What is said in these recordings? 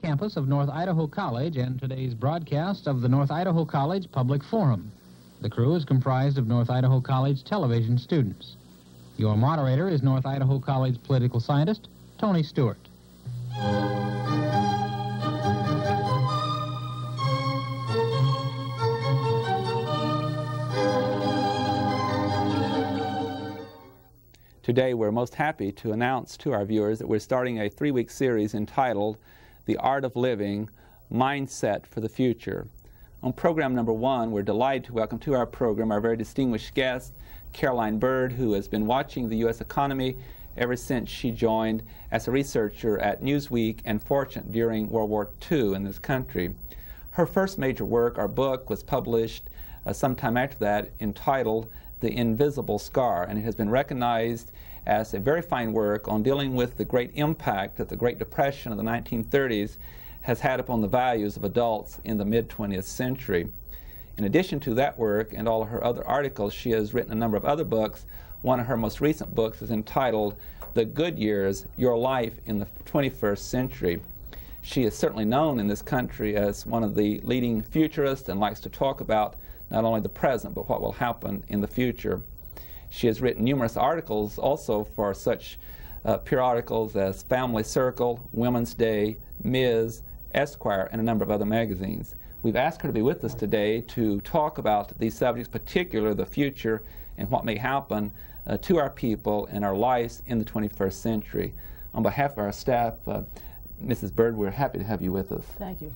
campus of North Idaho College and today's broadcast of the North Idaho College Public Forum. The crew is comprised of North Idaho College television students. Your moderator is North Idaho College political scientist Tony Stewart. Today, we're most happy to announce to our viewers that we're starting a 3-week series entitled The Art of Living, Mindset for the Future. On program number 1, we're delighted to welcome to our program our very distinguished guest, Caroline Bird, who has been watching the U.S. economy ever since she joined as a researcher at Newsweek and Fortune during World War II in this country. Her first major work, or book, was published sometime after that, entitled The Invisible Scar, and it has been recognized as a very fine work on dealing with the great impact that the Great Depression of the 1930s has had upon the values of adults in the mid-20th century. In addition to that work and all of her other articles, she has written a number of other books. One of her most recent books is entitled The Good Years, Your Life in the 21st Century. She is certainly known in this country as one of the leading futurists and likes to talk about not only the present, but what will happen in the future. She has written numerous articles also for such periodicals as Family Circle, Women's Day, Ms., Esquire, and a number of other magazines. We've asked her to be with us today to talk about these subjects, particularly the future and what may happen to our people and our lives in the 21st century. On behalf of our staff, Mrs. Bird, we're happy to have you with us. Thank you.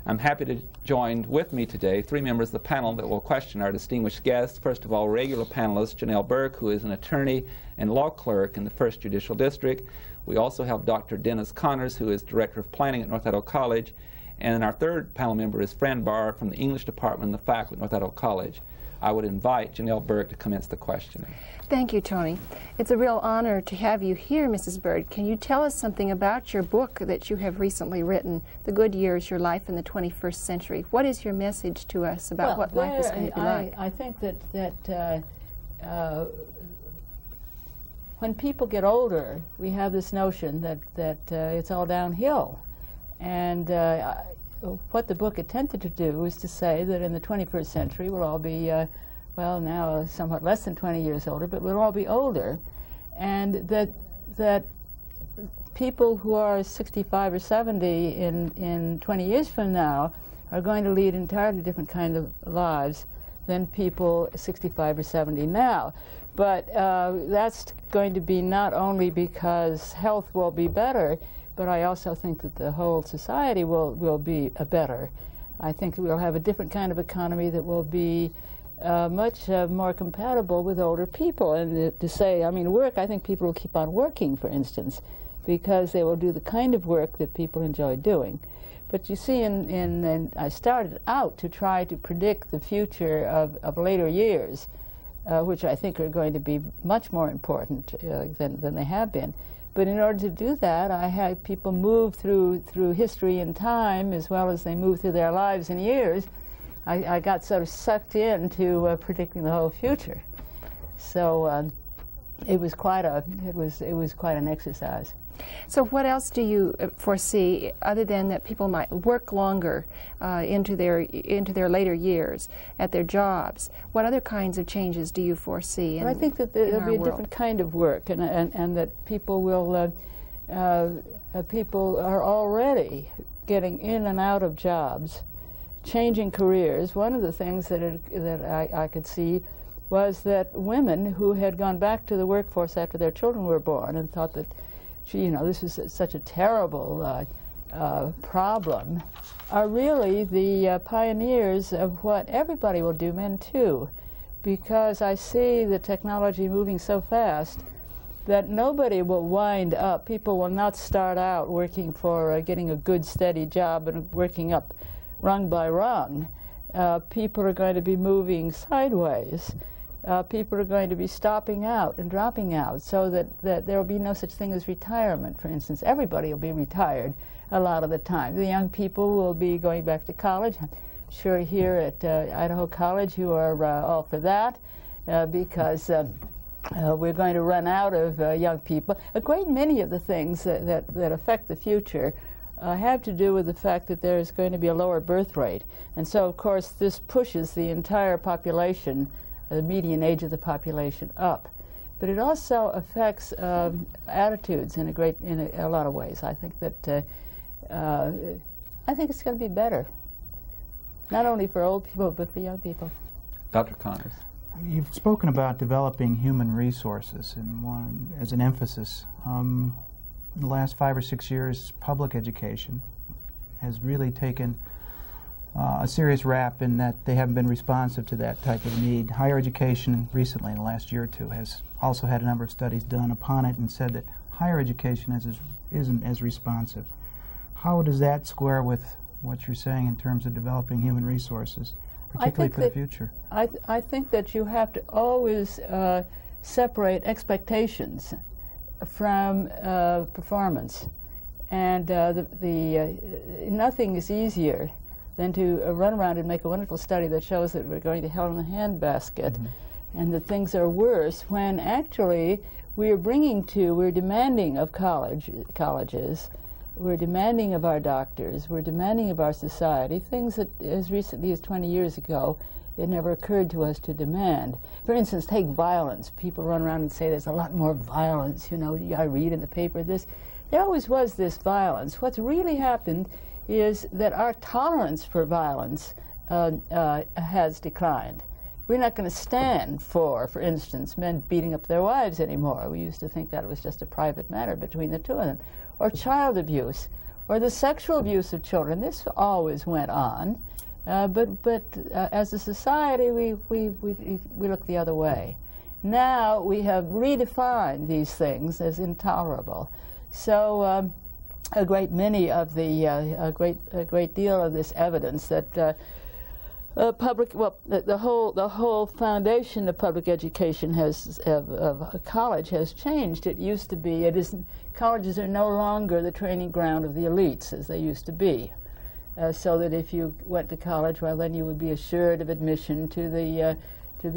I'm happy to join with me today 3 members of the panel that will question our distinguished guests. First of all, regular panelist Janelle Burke, who is an attorney and law clerk in the 1st Judicial District. We also have Dr. Dennis Connors, who is Director of Planning at North Idaho College. And our 3rd panel member is Fran Barr from the English Department and the faculty at North Idaho College. I would invite Janelle Burke to commence the questioning. Thank you, Tony. It's a real honor to have you here, Mrs. Bird. Can you tell us something about your book that you have recently written, The Good Years, Your Life in the 21st Century? What is your message to us about what life is going to be like? I think that when people get older, we have this notion that it's all downhill. And what the book attempted to do is to say that in the 21st century we'll all be, well, now somewhat less than 20 years older, but we'll all be older, and that people who are 65 or 70 in 20 years from now are going to lead entirely different kind of lives than people 65 or 70 now. But that's going to be not only because health will be better, but I also think that the whole society will be better. I think we'll have a different kind of economy that will be much more compatible with older people. And to say, I mean, work, I think people will keep on working, for instance, because they will do the kind of work that people enjoy doing. But you see, I started out to try to predict the future of later years, which I think are going to be much more important than they have been. But in order to do that, I had people move through history and time as well as they move through their lives and years. I got sort of sucked into predicting the whole future. So it was quite an exercise. So what else do you foresee, other than that people might work longer into their later years at their jobs? What other kinds of changes do you foresee? I think that there'll be a different kind of work, and that people will people are already getting in and out of jobs, changing careers. One of the things that I could see was that women who had gone back to the workforce after their children were born and thought that, gee, you know, this is such a terrible problem, are really the pioneers of what everybody will do, men too, because I see the technology moving so fast that nobody will wind up, people will not start out working for getting a good steady job and working up rung by rung. People are going to be moving sideways. People are going to be stopping out and dropping out, so that there will be no such thing as retirement, for instance. Everybody will be retired a lot of the time. The young people will be going back to college. I'm sure here at Idaho College you are all for that, because we're going to run out of young people. A great many of the things that affect the future have to do with the fact that there's going to be a lower birth rate. And so, of course, this pushes the entire population, the median age of the population, up. But it also affects attitudes in a lot of ways. I think that I think it's going to be better, not only for old people but for young people. Dr. Connors. You've spoken about developing human resources as an emphasis. In the last 5 or 6 years, public education has really taken a serious rap in that they haven't been responsive to that type of need. Higher education recently, in the last year or two, has also had a number of studies done upon it and said that higher education isn't as responsive. How does that square with what you're saying in terms of developing human resources, particularly for the future? I think that you have to always separate expectations from performance. And nothing is easier than to run around and make a wonderful study that shows that we're going to hell in the handbasket and that things are worse when actually we're demanding of colleges, we're demanding of our doctors, we're demanding of our society, things that as recently as 20 years ago it never occurred to us to demand. For instance, take violence. People run around and say there's a lot more violence, you know, I read in the paper this. There always was this violence. What's really happened is that our tolerance for violence has declined. We're not going to stand for instance, men beating up their wives anymore. We used to think that it was just a private matter between the two of them. Or child abuse, or the sexual abuse of children. This always went on, but as a society, we look the other way. Now we have redefined these things as intolerable. So a great deal of this evidence that the whole foundation of public education of college has changed. It used to be, colleges are no longer the training ground of the elites as they used to be. So that if you went to college, well, then you would be assured of admission to be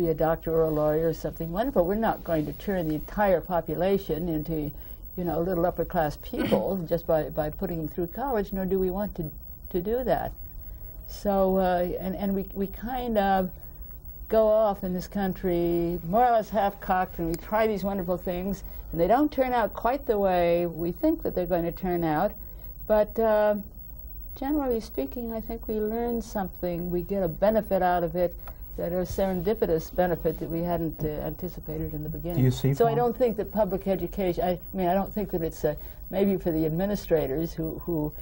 a doctor or a lawyer or something wonderful. We're not going to turn the entire population into, you know, little upper class people just by putting them through college, nor do we want to do that. So, and we kind of go off in this country more or less half-cocked, and we try these wonderful things, and they don't turn out quite the way we think that they're going to turn out. But generally speaking, I think we learn something. We get a benefit out of it, that is a serendipitous benefit that we hadn't anticipated in the beginning. Do you see? So I don't think that public education, I don't think that it's maybe for the administrators who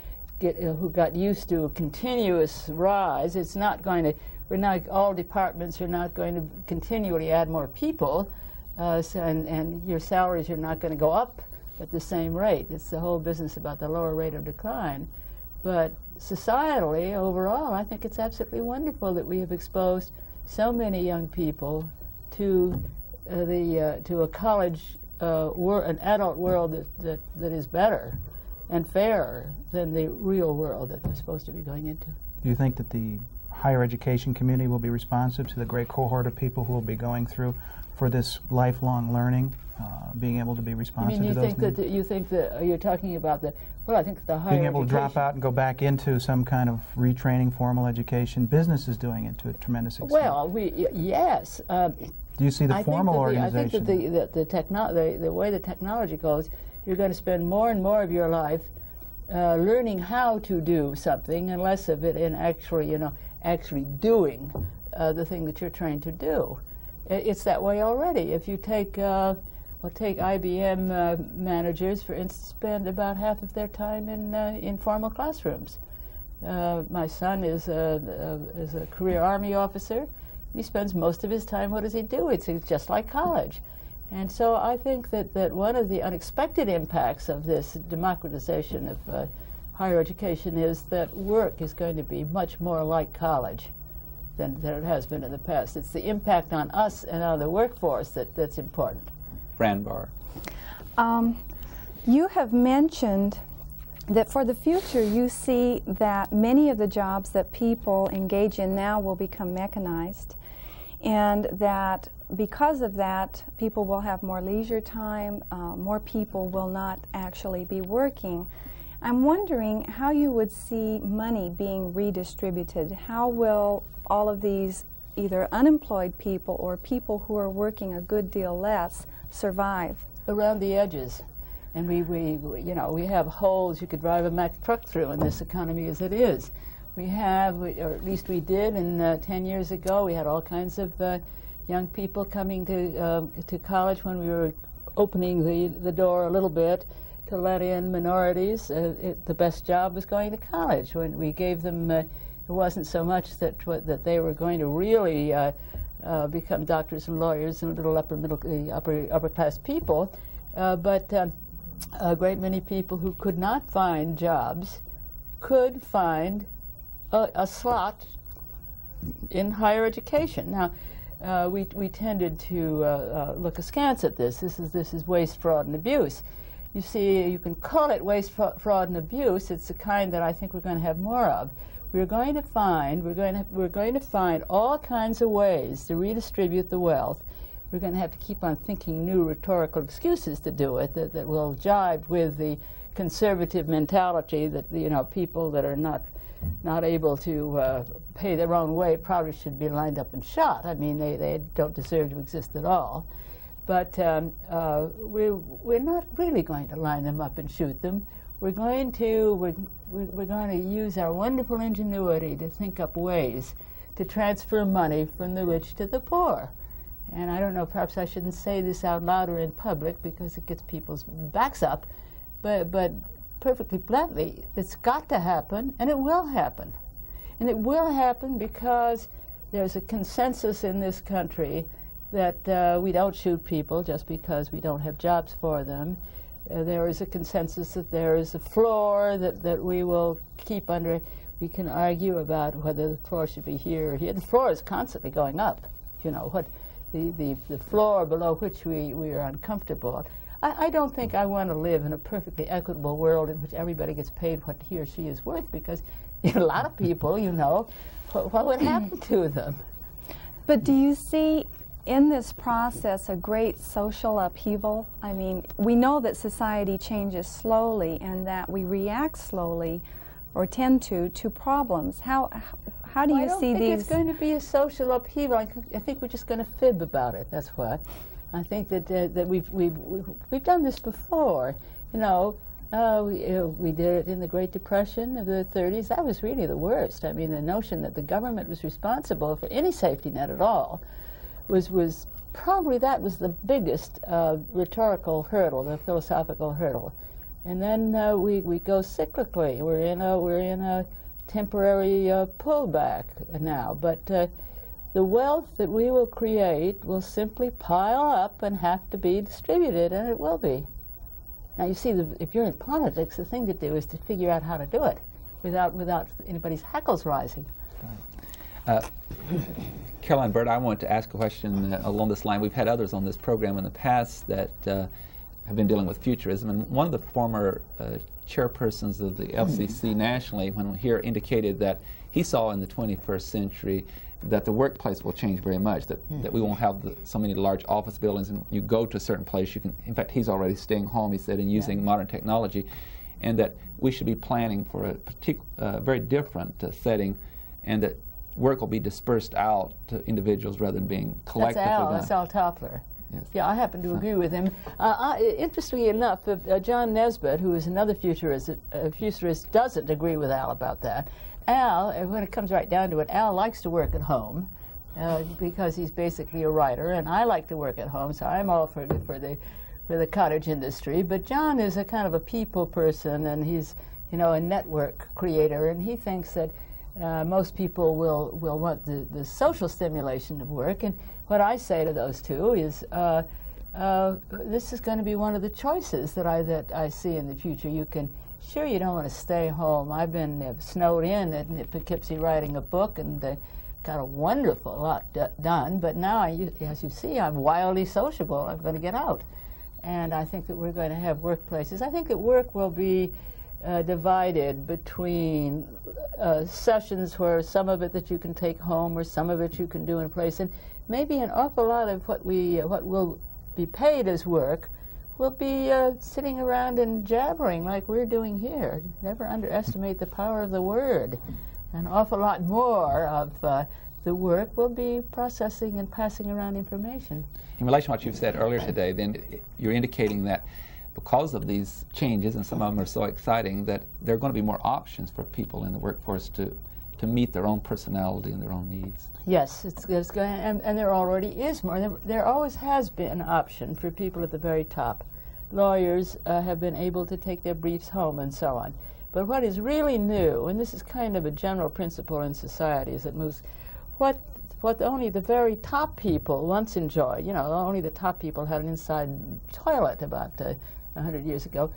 got used to a continuous rise. It's not going to, all departments are not going to continually add more people, and your salaries are not going to go up at the same rate. It's the whole business about the lower rate of decline. But societally, overall, I think it's absolutely wonderful that we have exposed so many young people to a college, an adult world that is better and fairer than the real world that they're supposed to be going into. Do you think that the higher education community will be responsive to the great cohort of people who will be going through for this lifelong learning, being able to be responsive to those needs? You think that you're talking about I think the higher being able education, to drop out and go back into some kind of retraining, formal education. Business is doing it to a tremendous extent. Well, yes. Do you see the formal organization? I think that the way the technology goes, you're going to spend more and more of your life learning how to do something, and less of it in actually doing the thing that you're trained to do. It's that way already. If you take IBM managers, for instance, spend about half of their time in formal classrooms. My son is a career Army officer. He spends most of his time, what does he do? It's just like college. And so I think that one of the unexpected impacts of this democratization of higher education is that work is going to be much more like college than it has been in the past. It's the impact on us and on the workforce that's important. Fran Barr. You have mentioned that for the future you see that many of the jobs that people engage in now will become mechanized, and that because of that people will have more leisure time, more people will not actually be working. I'm wondering how you would see money being redistributed. How will all of these either unemployed people or people who are working a good deal less survive? Around the edges. And we have holes you could drive a Mack truck through in this economy as it is. We have, or at least we did, 10 years ago, we had all kinds of young people coming to college when we were opening the door a little bit to let in minorities. The best job was going to college. When we gave them, it wasn't so much that they were going to really become doctors and lawyers and little upper class people, but a great many people who could not find jobs could find a slot in higher education. Now, we tended to look askance at this. This is waste, fraud, and abuse. You see, you can call it waste, fraud, and abuse. It's the kind that I think we're going to have more of. We're going to find all kinds of ways to redistribute the wealth. We're going to have to keep on thinking new rhetorical excuses to do it that will jive with the conservative mentality that people that are not able to pay their own way probably should be lined up and shot. I mean, they don't deserve to exist at all. But we're not really going to line them up and shoot them. We're going to use our wonderful ingenuity to think up ways to transfer money from the rich to the poor. And I don't know, perhaps I shouldn't say this out loud or in public because it gets people's backs up, but perfectly bluntly, it's got to happen, and it will happen. And it will happen because there's a consensus in this country that we don't shoot people just because we don't have jobs for them. There is a consensus that there is a floor that we will keep under. We can argue about whether the floor should be here or here. The floor is constantly going up. What the floor below which we are uncomfortable. I don't think I want to live in a perfectly equitable world in which everybody gets paid what he or she is worth, because a lot of people, what would happen to them? But do you see in this process a great social upheaval? I mean, we know that society changes slowly and that we react slowly, or tend to problems. How do you see these? I don't think it's going to be a social upheaval. I think we're just going to fib about it. That's what. I think that we've done this before. We did it in the Great Depression of the 30s. That was really the worst. I mean, the notion that the government was responsible for any safety net at all was probably the biggest rhetorical hurdle, the philosophical hurdle. And then we go cyclically. We're in a temporary pullback now, but the wealth that we will create will simply pile up and have to be distributed, and it will be. Now, you see, if you're in politics, the thing to do is to figure out how to do it without anybody's hackles rising. Right. Caroline Burt, I want to ask a question along this line. We've had others on this program in the past that have been dealing with futurism, and one of the former chairpersons of the FCC nationally, when here, indicated that he saw in the 21st century that the workplace will change very much, that we won't have so many large office buildings, and you go to a certain place, you can, in fact, he's already staying home, he said, and using modern technology, and that we should be planning for a very different setting, and that work will be dispersed out to individuals rather than being collectively done. That's Al Toffler. Yes. Yeah, I happen to agree with him. Interestingly enough, John Nesbitt, who is another futurist, doesn't agree with Al about that. Al, when it comes right down to it, Al likes to work at home because he's basically a writer, and I like to work at home, so I'm all for the cottage industry. But John is a kind of a people person, and he's a network creator, and he thinks that most people will want the social stimulation of work. And what I say to those two is, this is going to be one of the choices that I see in the future. Sure, you don't want to stay home. I've been snowed in at Poughkeepsie writing a book and got a wonderful lot done, but now, as you see, I'm wildly sociable. I'm going to get out. And I think that we're going to have workplaces. I think that work will be divided between sessions where some of it that you can take home or some of it you can do in place, and maybe an awful lot of what will be paid as work will be sitting around and jabbering like we're doing here. Never underestimate the power of the word. An awful lot more of the work will be processing and passing around information. In relation to what you've said earlier today, then you're indicating that because of these changes, and some of them are so exciting, that there are going to be more options for people in the workforce to meet their own personality and their own needs. Yes, it's going, and there already is more. There always has been an option for people at the very top. Lawyers have been able to take their briefs home and so on. But what is really new, and this is kind of a general principle in society, is that moves what only the very top people once enjoyed. You know, only the top people had an inside toilet about 100 years ago,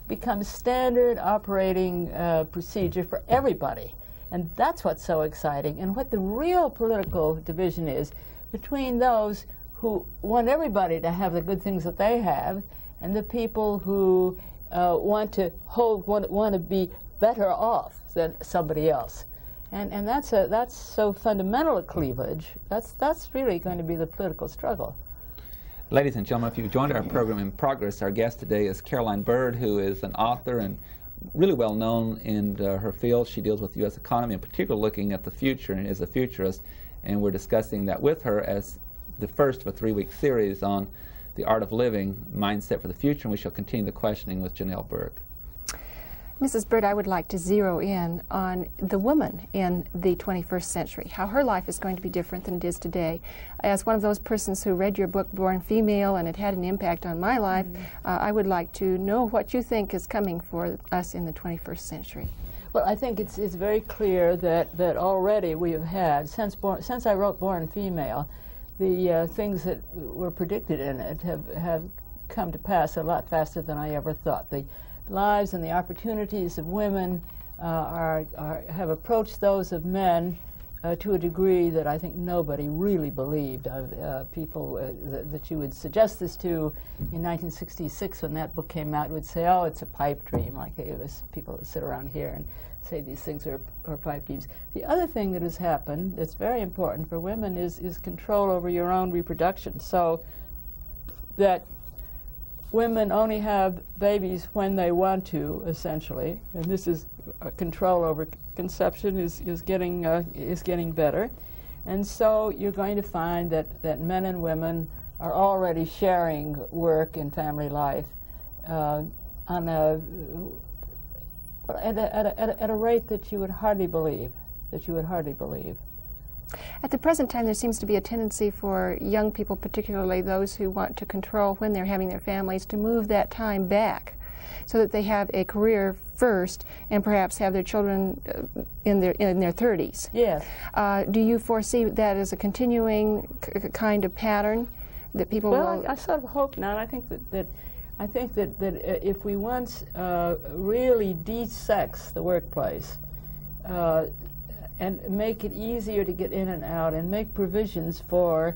becomes standard operating procedure for everybody. And that's what's so exciting. And what the real political division is between those who want everybody to have the good things that they have and the people who want to be better off than somebody else. And that's so fundamental a cleavage. That's really going to be the political struggle. Ladies and gentlemen, if you've joined our program in progress, our guest today is Caroline Bird, who is an author and really well known in her field. She deals with the U.S. economy, in particular looking at the future, and is a futurist. And we're discussing that with her as the first of a 3-week series on the art of living, mindset for the future, and we shall continue the questioning with Janelle Burke. Mrs. Bird, I would like to zero in on the woman in the 21st century, how her life is going to be different than it is today. As one of those persons who read your book, Born Female, and it had an impact on my life, I would like to know what you think is coming for us in the 21st century. Well, I think it's very clear that already we have had, since I wrote Born Female, the things that were predicted in it have come to pass a lot faster than I ever thought. The lives and the opportunities of women have approached those of men to a degree that I think nobody really believed. People that you would suggest this to in 1966 when that book came out would say, oh, it's a pipe dream, like it was people that sit around here and say these things are pipe dreams. The other thing that has happened that's very important for women is control over your own reproduction, so that women only have babies when they want to, essentially, and this is control over conception is getting better, and so you're going to find that men and women are already sharing work and family life at a rate that you would hardly believe. At the present time, there seems to be a tendency for young people, particularly those who want to control when they're having their families, to move that time back so that they have a career first and perhaps have their children in their 30s. Yes. Do you foresee that as a continuing kind of pattern that people will? I sort of hope not. I think that if we once really de-sex the workplace, and make it easier to get in and out, and make provisions for,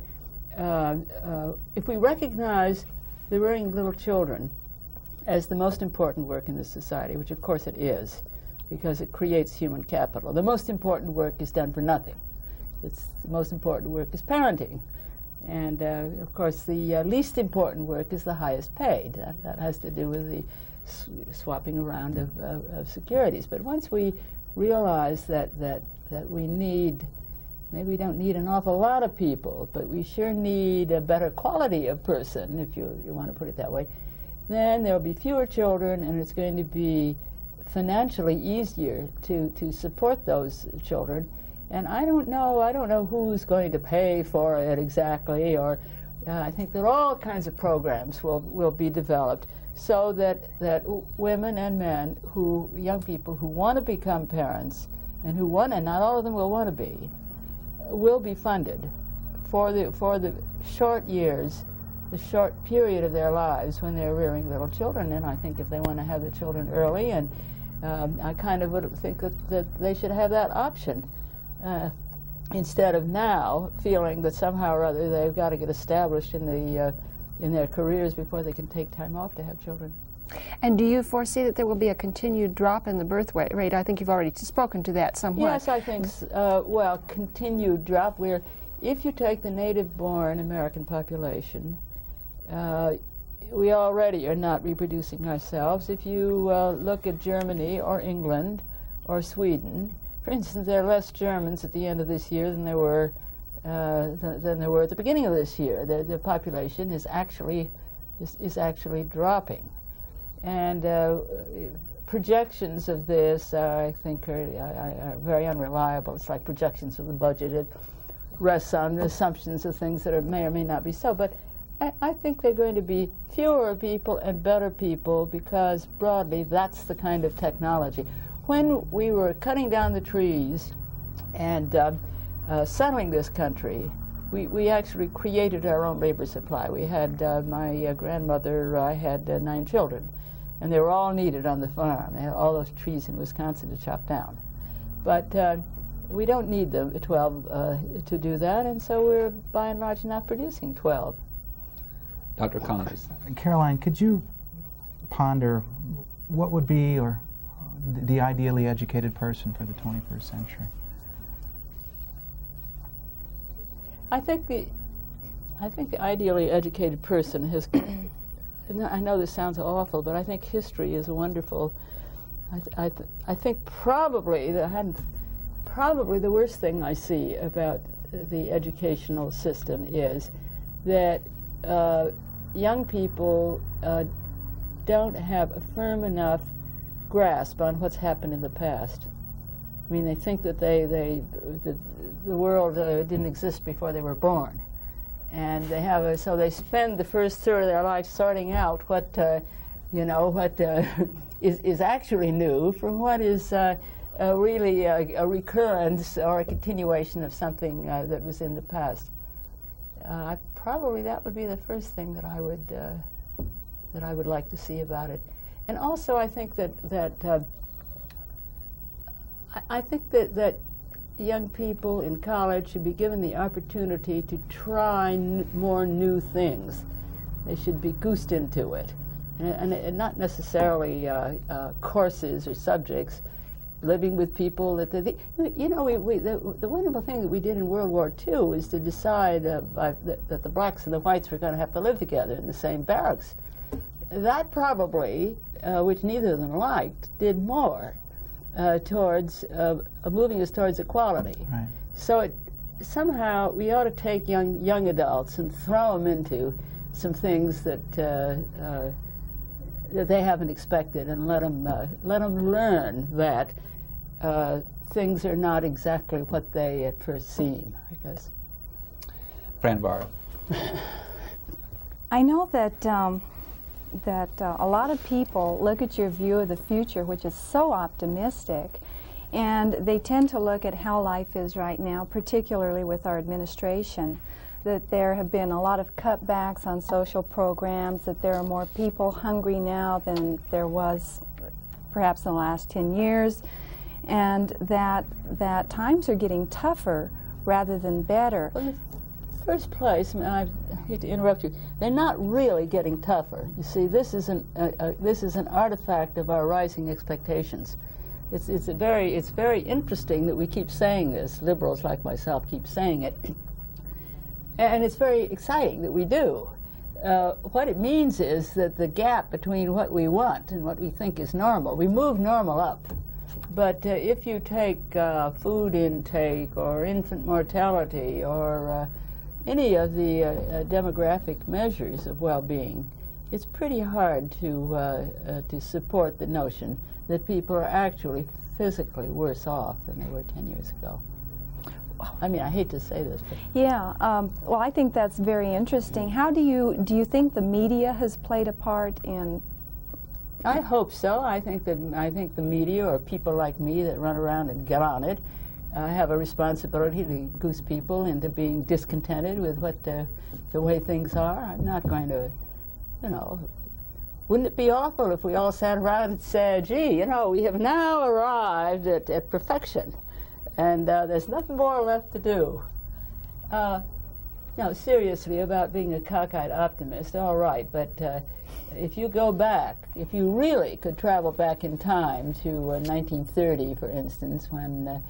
if we recognize the rearing little children as the most important work in this society, which of course it is, because it creates human capital. The most important work is done for nothing. The most important work is parenting. And of course the least important work is the highest paid. That has to do with the swapping around of securities. But once we realize that we need, maybe we don't need an awful lot of people, but we sure need a better quality of person, if you want to put it that way, then there will be fewer children, and it's going to be financially easier to support those children. And I don't know who's going to pay for it exactly, or I think that all kinds of programs will be developed so that women and men, young people who want to become parents, and not all of them will want to will be funded for the short years, the short period of their lives when they're rearing little children. And I think if they want to have the children early, and I kind of would think that they should have that option instead of now feeling that somehow or other they've got to get established in their careers before they can take time off to have children. And do you foresee that there will be a continued drop in the birth rate? I think you've already spoken to that somewhat. Yes, I think, continued drop. If you take the native-born American population, we already are not reproducing ourselves. If you look at Germany or England or Sweden, for instance, there are less Germans at the end of this year than there were at the beginning of this year. The population is actually dropping, and projections of this, I think, are very unreliable. It's like projections of the budget. It rests on assumptions of things that may or may not be so. But I think there are going to be fewer people and better people, because broadly that's the kind of technology. When we were cutting down the trees and settling this country, we actually created our own labor supply. We had my grandmother had 9 children, and they were all needed on the farm. They had all those trees in Wisconsin to chop down. But we don't need the 12 to do that, and so we're by and large not producing 12. Dr. Connors. Caroline, could you ponder what would be the ideally educated person for the 21st century? I think the ideally educated person has. I know this sounds awful, but I think history is a wonderful. I think probably the worst thing I see about the educational system is that young people don't have a firm enough grasp on what's happened in the past. I mean, they think that the world didn't exist before they were born, and they have so they spend the first third of their life sorting out what is actually new from what is really a recurrence or a continuation of something that was in the past. Probably that would be the first thing that I would like to see about it. And also, I think that young people in college should be given the opportunity to try more new things. They should be goosed into it, and not necessarily courses or subjects. Living with people that the wonderful thing that we did in World War II was to decide that the blacks and the whites were going to have to live together in the same barracks. That probably, which neither of them liked, did more towards moving us towards equality. Right. So somehow we ought to take young adults and throw them into some things that they haven't expected, and let them learn that things are not exactly what they at first seem, I guess. Fran Barr. I know that a lot of people look at your view of the future, which is so optimistic, and they tend to look at how life is right now, particularly with our administration, that there have been a lot of cutbacks on social programs, that there are more people hungry now than there was perhaps in the last 10 years, and that times are getting tougher rather than better. Well, in the first place, I hate to interrupt you, they're not really getting tougher. You see, this is an artifact of our rising expectations. It's very interesting that we keep saying this. Liberals like myself keep saying it. And it's very exciting that we do. What it means is that the gap between what we want and what we think is normal, we move normal up. But if you take food intake or infant mortality or any of the demographic measures of well-being, it's pretty hard to support the notion that people are actually physically worse off than they were 10 years ago. I mean, I hate to say this, but yeah. Well, I think that's very interesting. How do you think the media has played a part in? I hope so. I think the media, or people like me that run around and get on it, have a responsibility to goose people into being discontented with what the way things are. I'm not going to, wouldn't it be awful if we all sat around and said, gee, we have now arrived at perfection, and there's nothing more left to do. No, seriously, about being a cockeyed optimist, all right, but if you go back, if you really could travel back in time to 1930, for instance, when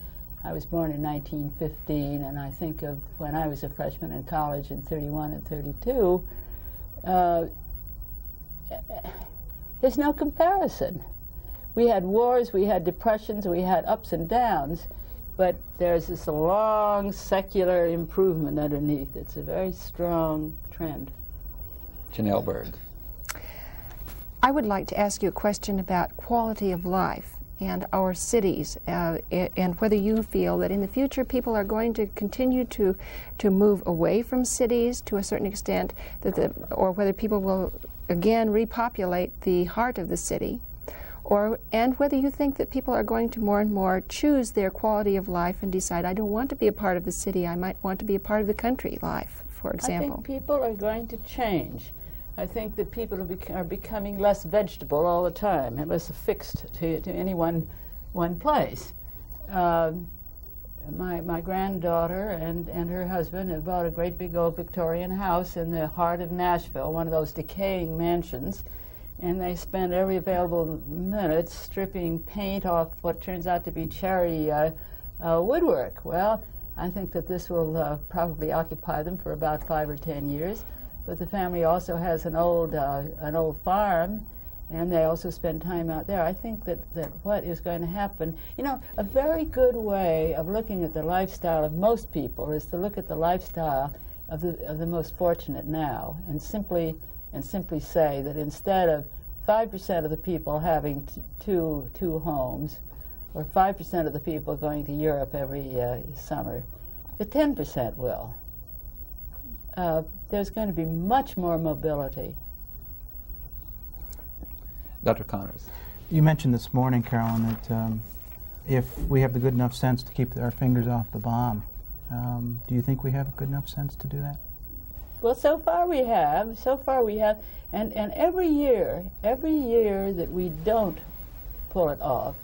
I was born in 1915, and I think of when I was a freshman in college in 31 and 32, there's no comparison. We had wars, we had depressions, we had ups and downs, but there's this long secular improvement underneath. It's a very strong trend. Janelle Berg. I would like to ask you a question about quality of life and our cities, and whether you feel that in the future people are going to continue to move away from cities to a certain extent, or whether people will again repopulate the heart of the city, and whether you think that people are going to more and more choose their quality of life and decide, I don't want to be a part of the city, I might want to be a part of the country life, for example. I think people are going to change. I think that people are becoming less vegetable all the time and less affixed to any one place. My granddaughter and her husband have bought a great big old Victorian house in the heart of Nashville, one of those decaying mansions, and they spend every available minute stripping paint off what turns out to be cherry woodwork. Well, I think that this will probably occupy them for about 5 or 10 years. But the family also has an old farm, and they also spend time out there. I think that what is going to happen, a very good way of looking at the lifestyle of most people is to look at the lifestyle of the most fortunate now, and simply say that instead of 5% of the people having two homes, or 5% of the people going to Europe every summer, the 10% will. There's going to be much more mobility. Dr. Connors. You mentioned this morning, Carolyn, that if we have the good enough sense to keep our fingers off the bomb, do you think we have good enough sense to do that? Well, so far we have, and every year that we don't pull it off,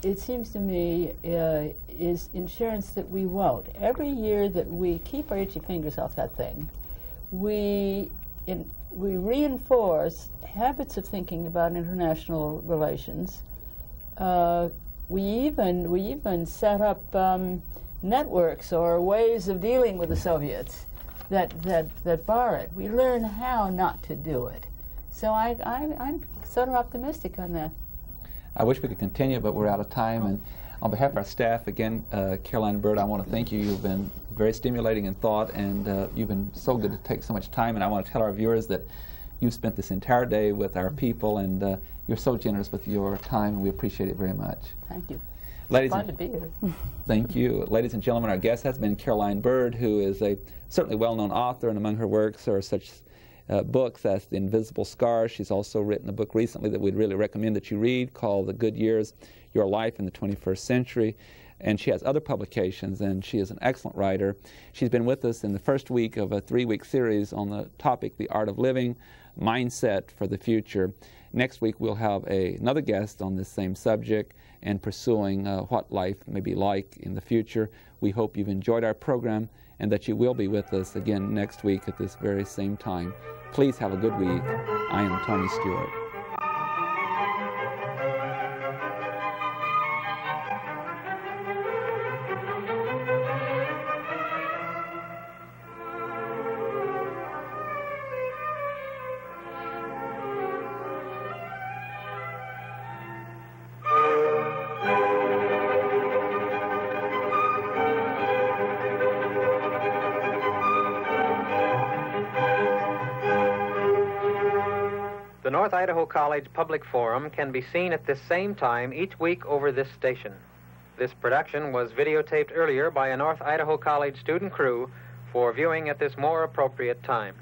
it seems to me, is insurance that we won't. Every year that we keep our itchy fingers off that thing, we reinforce habits of thinking about international relations. We even set up networks or ways of dealing with the Soviets that bar it. We learn how not to do it. So I'm sort of optimistic on that. I wish we could continue, but we're out of time. And on behalf of our staff, again, Caroline Bird, I want to thank you. You've been very stimulating in thought, and you've been so good to take so much time. And I want to tell our viewers that you've spent this entire day with our people, and you're so generous with your time, and we appreciate it very much. Thank you. Ladies, fun to be here. Thank you. Ladies and gentlemen, our guest has been Caroline Bird, who is a certainly well-known author, and among her works are such books as The Invisible Scar. She's also written a book recently that we'd really recommend that you read called The Good Years, Your Life in the 21st Century. And she has other publications, and she is an excellent writer. She's been with us in the first week of a 3-week series on the topic, The Art of Living, Mindset for the Future. Next week we'll have another guest on this same subject and pursuing what life may be like in the future. We hope you've enjoyed our program and that you will be with us again next week at this very same time. Please have a good week. I am Tony Stewart. The North Idaho College Public Forum can be seen at this same time each week over this station. This production was videotaped earlier by a North Idaho College student crew for viewing at this more appropriate time.